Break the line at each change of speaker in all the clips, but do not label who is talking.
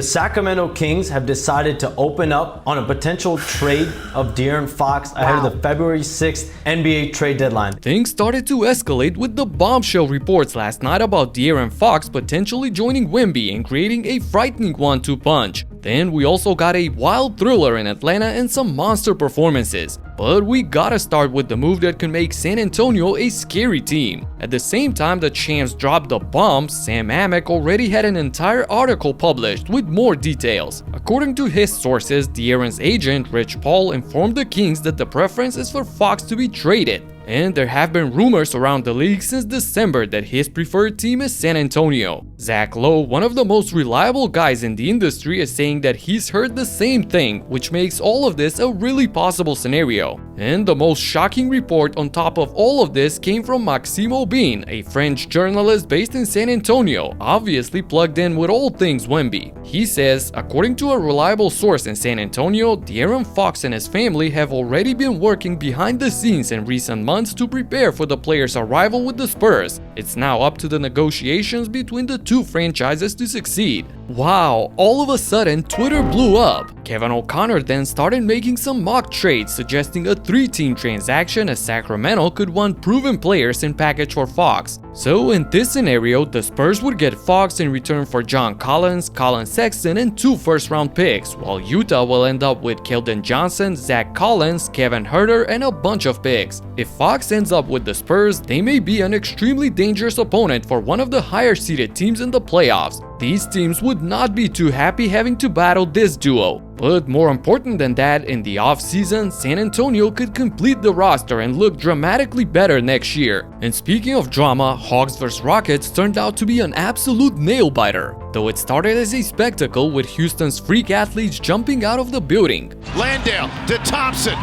The Sacramento Kings have decided to open up on a potential trade of De'Aaron Fox ahead of the February 6th NBA trade deadline.
Things started to escalate with the bombshell reports last night about De'Aaron Fox potentially joining Wemby and creating a frightening 1-2 punch. Then we also got a wild thriller in Atlanta and some monster performances. But we gotta start with the move that could make San Antonio a scary team. At the same time the champs dropped the bomb, Sam Amick already had an entire article published with more details. According to his sources, De'Aaron's agent Rich Paul informed the Kings that the preference is for Fox to be traded. And there have been rumors around the league since December that his preferred team is San Antonio. Zach Lowe, one of the most reliable guys in the industry, is saying that he's heard the same thing, which makes all of this a really possible scenario. And the most shocking report on top of all of this came from Maxime Aubin, a French journalist based in San Antonio, obviously plugged in with all things Wemby. He says, according to a reliable source in San Antonio, De'Aaron Fox and his family have already been working behind the scenes in recent months to prepare for the player's arrival with the Spurs. It's now up to the negotiations between the two franchises to succeed. Wow, all of a sudden Twitter blew up. Kevin O'Connor then started making some mock trades suggesting a 3-team transaction as Sacramento could want proven players in package for Fox. So in this scenario, the Spurs would get Fox in return for John Collins, Colin Sexton, and 2 first-round picks, while Utah will end up with Keldon Johnson, Zach Collins, Kevin Huerter, and a bunch of picks. If Fox ends up with the Spurs, they may be an extremely dangerous opponent for one of the higher-seeded teams in the playoffs. These teams would not be too happy having to battle this duo. But more important than that, in the offseason, San Antonio could complete the roster and look dramatically better next year. And speaking of drama, Hawks vs Rockets turned out to be an absolute nail-biter. Though it started as a spectacle with Houston's freak athletes jumping out of the building.
Landale to Thompson.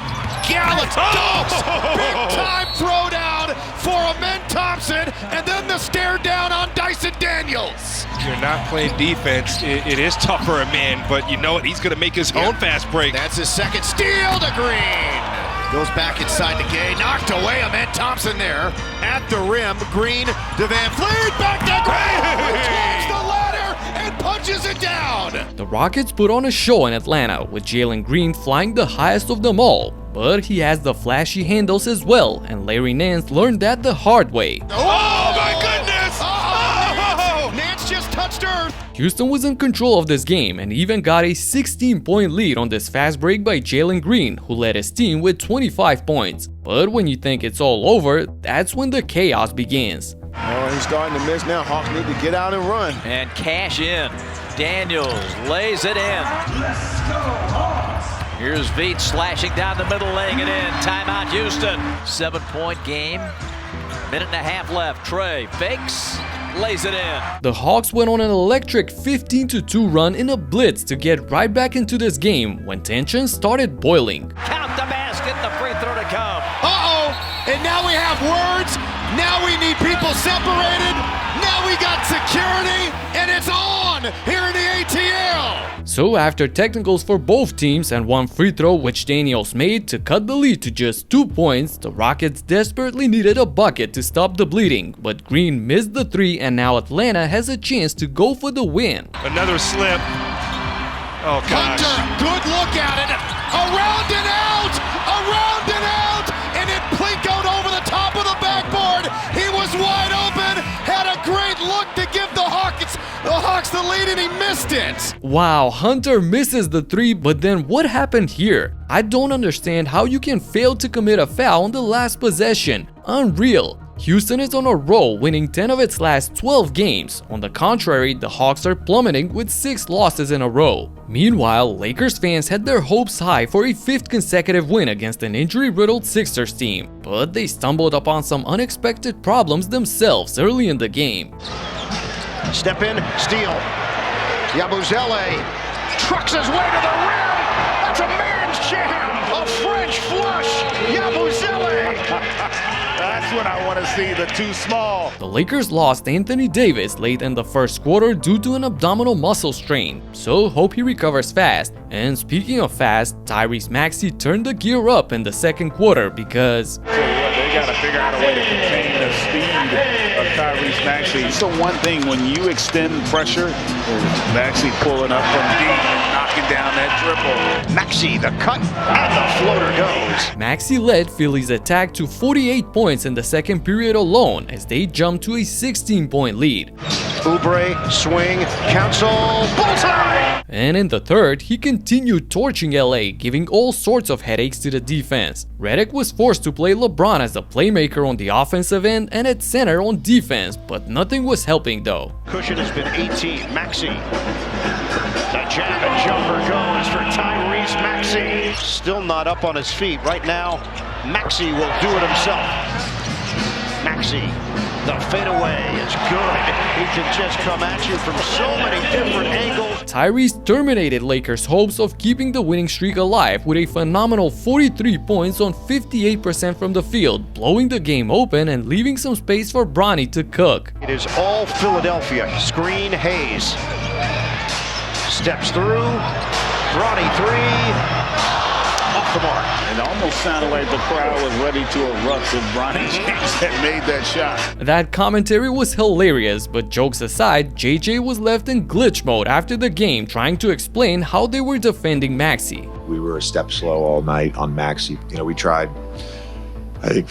Gallant dunks! Big-time throwdown for Amen Thompson, and then the stare down on Dyson Daniels.
You're not playing defense. It is tough for a man, but you know what? He's going to make his own fast break.
That's his second steal to Green. Goes back inside to Gay. Knocked away. Amen Thompson there at the rim. Green to Van Fleet. Back to Green. Climbs the ladder and punches it down.
The Rockets put on a show in Atlanta with Jalen Green flying the highest of them all. But he has the flashy handles as well, and Larry Nance learned that the hard way.
Oh my goodness! Oh! Nance just touched earth.
Houston was in control of this game and even got a 16-point lead on this fast break by Jalen Green, who led his team with 25 points. But when you think it's all over, that's when the chaos begins.
Oh, he's starting to miss now. Hawks need to get out and run.
And cash in. Daniels lays it in.
Let's go, Hawks!
Here's Veet slashing down the middle, laying it in. Timeout, Houston. 7-point game. Minute and a half left. Trey fakes, lays it in.
The Hawks went on an electric 15-2 run in a blitz to get right back into this game when tensions started boiling.
Count the basket, the free throw to come.
Uh-oh, and now we have words. Now we need people separated. Now we got security, and it's on here in the ATL.
So after technicals for both teams and one free throw which Daniels made to cut the lead to just 2 points, the Rockets desperately needed a bucket to stop the bleeding, but Green missed the 3 and now Atlanta has a chance to go for the win.
Another slip. Oh gosh.
Hunter, good look at it. Around and out, and it plinkoed over the top of the backboard. He was wide open, had a great look to give the Hawks the lead, and he missed it.
Wow, Hunter misses the 3, but then what happened here? I don't understand how you can fail to commit a foul on the last possession. Unreal. Houston is on a roll, winning 10 of its last 12 games. On the contrary, the Hawks are plummeting with 6 losses in a row. Meanwhile, Lakers fans had their hopes high for a 5th consecutive win against an injury-riddled Sixers team, but they stumbled upon some unexpected problems themselves early in the game.
Step in, steal. Yabusele trucks his way to the rim. That's a man's jam. A French flush. Yabusele. That's what I want to see, the too small.
The Lakers lost Anthony Davis late in the first quarter due to an abdominal muscle strain, so hope he recovers fast. And speaking of fast, Tyrese Maxey turned the gear up in the second quarter because
They got to figure out a way to contain the speed of
Tyrese Maxey. It's the one thing when you extend pressure, Maxey pulling up from deep and knocking down that triple.
Maxey, the cut, and the floater goes.
Maxey led Philly's attack to 48 points in the second period alone as they jumped to a 16-point lead.
Oubre, swing, counsel, bullseye!
And in the third, he continued torching LA, giving all sorts of headaches to the defense. Redick was forced to play LeBron as the playmaker on the offensive end and at center on defense, but nothing was helping though.
Cushion has been 18. Maxey. The jab and jumper goes for Tyrese Maxey. Still not up on his feet. Right now, Maxey will do it himself. Maxey, the fadeaway is good. He can just come at you from so many different angles.
Tyrese terminated Lakers' hopes of keeping the winning streak alive with a phenomenal 43 points on 58% from the field, blowing the game open and leaving some space for Bronny to cook.
It is all Philadelphia. Screen Hayes. Steps through. Bronny three. Off the mark.
It almost sounded like the crowd was ready to erupt if Bronny James had made that shot.
That commentary was hilarious, but jokes aside, JJ was left in glitch mode after the game trying to explain how they were defending Maxey.
We were a step slow all night on Maxey. You know, we tried, I think,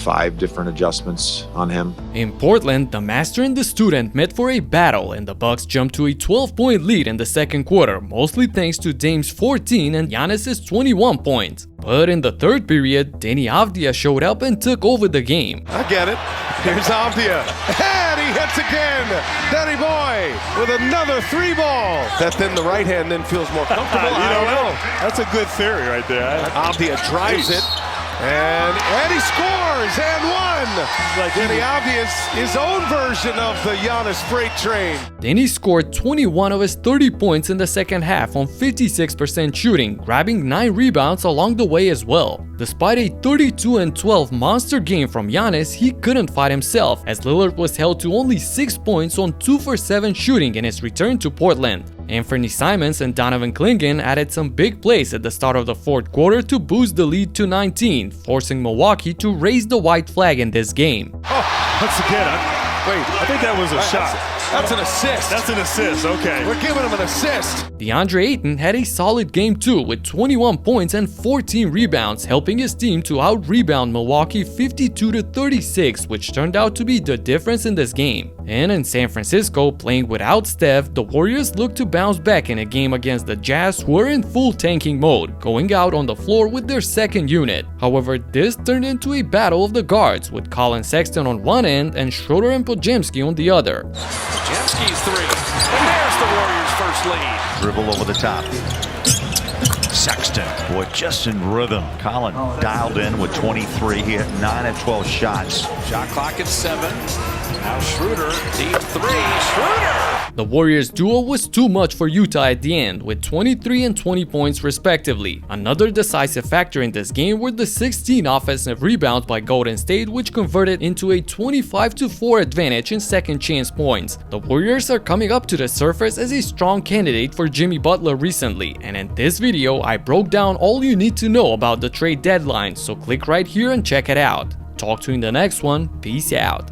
5 different adjustments on him.
In Portland, the master and the student met for a battle and the Bucks jumped to a 12-point lead in the second quarter, mostly thanks to Dame's 14 and Giannis's 21 points. But in the third period, Deni Avdija showed up and took over the game.
I get it. Here's Avdija. And he hits again. Danny Boy with another 3-ball. That then the right hand then feels more comfortable. I don't know.
That's a good theory right there.
Avdija drives it. And he scores and won. Like Deni Avdija's his own version of the Giannis freight train.
Deni scored 21 of his 30 points in the second half on 56% shooting, grabbing 9 rebounds along the way as well. Despite a 32-12 monster game from Giannis, he couldn't fight himself as Lillard was held to only 6 points on 2 for 7 shooting in his return to Portland. Anthony Simons and Donovan Clingan added some big plays at the start of the fourth quarter to boost the lead to 19, forcing Milwaukee to raise the white flag in this game.
Oh, that's again. Wait, I think that was a shot.
That's an assist.
That's an assist, okay.
We're giving him an assist.
DeAndre Ayton had a solid game too with 21 points and 14 rebounds, helping his team to out-rebound Milwaukee 52-36, which turned out to be the difference in this game. And in San Francisco, playing without Steph, the Warriors looked to bounce back in a game against the Jazz, who were in full tanking mode, going out on the floor with their second unit. However, this turned into a battle of the guards, with Colin Sexton on one end and Schroeder and Podziemski on the other.
Podziemski's 3. And there's the Warriors' first lead.
Dribble over the top. Sexton, boy, just in rhythm. Colin dialed in with 23. He had 9 of 12 shots.
Shot clock at 7. Now Schroeder, deep 3. Schroeder!
The Warriors duo was too much for Utah at the end, with 23 and 20 points respectively. Another decisive factor in this game were the 16 offensive rebounds by Golden State, which converted into a 25-4 advantage in second chance points. The Warriors are coming up to the surface as a strong candidate for Jimmy Butler recently, and in this video I broke down all you need to know about the trade deadline, so click right here and check it out. Talk to you in the next one. Peace out.